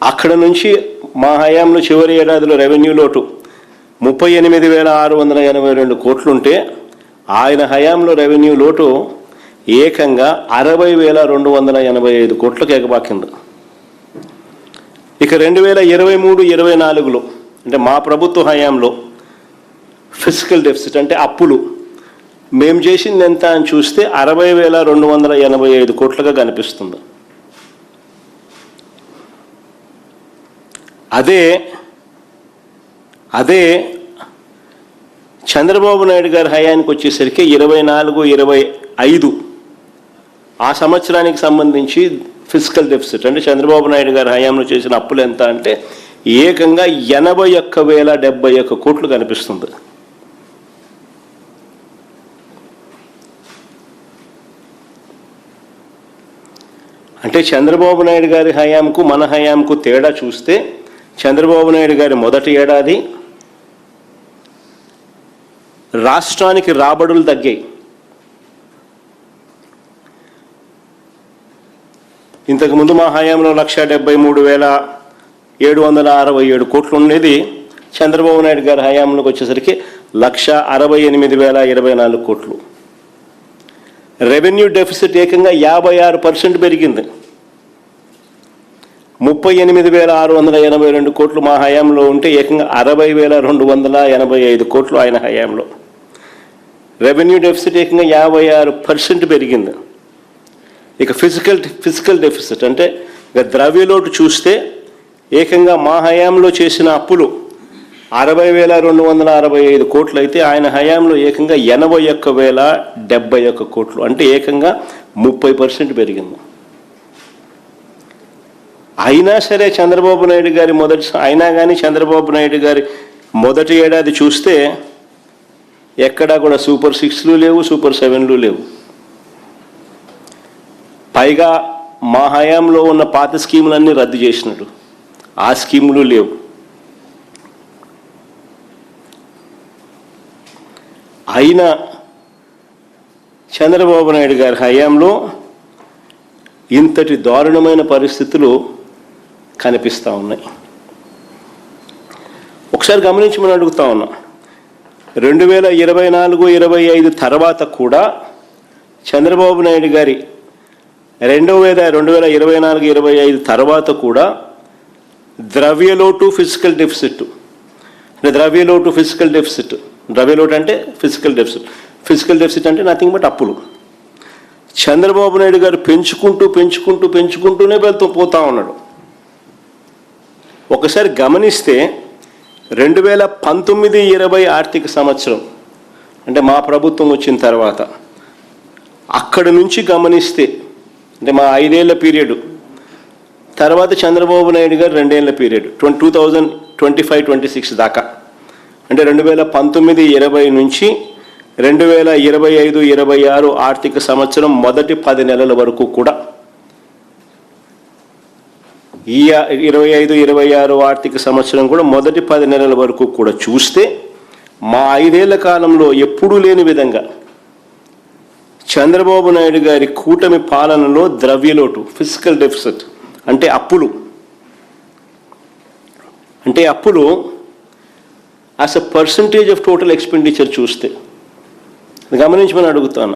అక్కడ నుంచి మా హయాంలో చివరి ఏడాదిలో రెవెన్యూ లోటు 38,682 కోట్లుంటే ఆయన హయాంలో రెవెన్యూ లోటు ఏకంగా 60,285 కోట్లకు ఎగబాకింది. ఇక 2023-24లో అంటే మా ప్రభుత్వ హయాంలో ఫిజికల్ డెఫిసిట్ అంటే అప్పులు మేము చేసింది ఎంత అని చూస్తే 60,285 కోట్లుగా కనిపిస్తుంది. అదే చంద్రబాబు నాయుడు గారి హయానికి వచ్చేసరికి 24-25 ఆ సంవత్సరానికి సంబంధించి ఫిజికల్ డెఫిసిట్ అంటే చంద్రబాబు నాయుడు గారి హయాంలో చేసిన అప్పులు ఎంత అంటే ఏకంగా 81,071 కోట్లు కనిపిస్తుంది. అంటే చంద్రబాబు నాయుడు గారి హయాంకు మన హయాంకు తేడా చూస్తే చంద్రబాబు నాయుడు గారి మొదటి ఏడాది రాష్ట్రానికి రాబడులు తగ్గాయి. ఇంతకుముందు మా హయాంలో 1,73,767 కోట్లు ఉండేది. చంద్రబాబు నాయుడు గారి హయాంలోకి వచ్చేసరికి 1,68,024 కోట్లు. రెవెన్యూ డెఫిసిట్ ఏకంగా 56% పెరిగింది. 38,682 కోట్లు మా హయాంలో ఉంటే ఏకంగా 60,285 కోట్లు ఆయన హయాంలో. రెవెన్యూ డెఫిసిట్ ఏకంగా 56% పెరిగింది. ఇక ఫిజికల్ డెఫిసిట్ అంటే ఇక ద్రవ్యలోటు చూస్తే ఏకంగా మా హయాంలో చేసిన అప్పులు 60,265 కోట్లు అయితే ఆయన హయాంలో ఏకంగా 81,071 కోట్లు అంటే ఏకంగా 30% పెరిగింది. అయినా సరే చంద్రబాబు నాయుడు గారి చంద్రబాబు నాయుడు గారి మొదటి ఏడాది చూస్తే ఎక్కడా కూడా సూపర్ 6లు లేవు, సూపర్ 7లు లేవు. పైగా మా హయాంలో ఉన్న పాత స్కీములన్నీ రద్దు చేసినట్టు ఆ స్కీములు లేవు. అయినా చంద్రబాబు నాయుడు గారి హయాంలో ఇంతటి దారుణమైన పరిస్థితులు కనిపిస్తూ ఉన్నాయి. ఒకసారి గమనించమని అడుగుతా ఉన్నా. 2024-25 తర్వాత కూడా చంద్రబాబు నాయుడు గారి 2024-25 తర్వాత కూడా ద్రవ్యలోటు ఫిజికల్ డెఫిసిట్ అంటే ద్రవ్యలోటు అంటే ఫిజికల్ డెఫిసిట్ అంటే నథింగ్ బట్ అప్పులు చంద్రబాబు నాయుడు గారు పెంచుకుంటూనే పోతా ఉన్నాడు. ఒకసారి గమనిస్తే 2019-20 ఆర్థిక సంవత్సరం అంటే మా ప్రభుత్వం వచ్చిన తర్వాత అక్కడి నుంచి గమనిస్తే అంటే మా 5 ఏళ్ల పీరియడ్ తర్వాత చంద్రబాబు నాయుడు గారు 2 ఏళ్ల పీరియడ్ 2025-26 దాకా అంటే 2019-20 నుంచి 2025-26 ఆర్థిక సంవత్సరం మొదటి 10 నెలల వరకు కూడా ఈ 25-26 ఆర్థిక సంవత్సరం కూడా మొదటి 10 నెలల వరకు కూడా చూస్తే మా 5 ఏళ్ల కాలంలో ఎప్పుడూ లేని విధంగా చంద్రబాబు నాయుడు గారి కూటమి పాలనలో ద్రవ్యలోటు ఫిజికల్ డెఫిసిట్ అంటే అప్పులు as a percentage of total expenditure చూస్తే గమనించమని అడుగుతాను.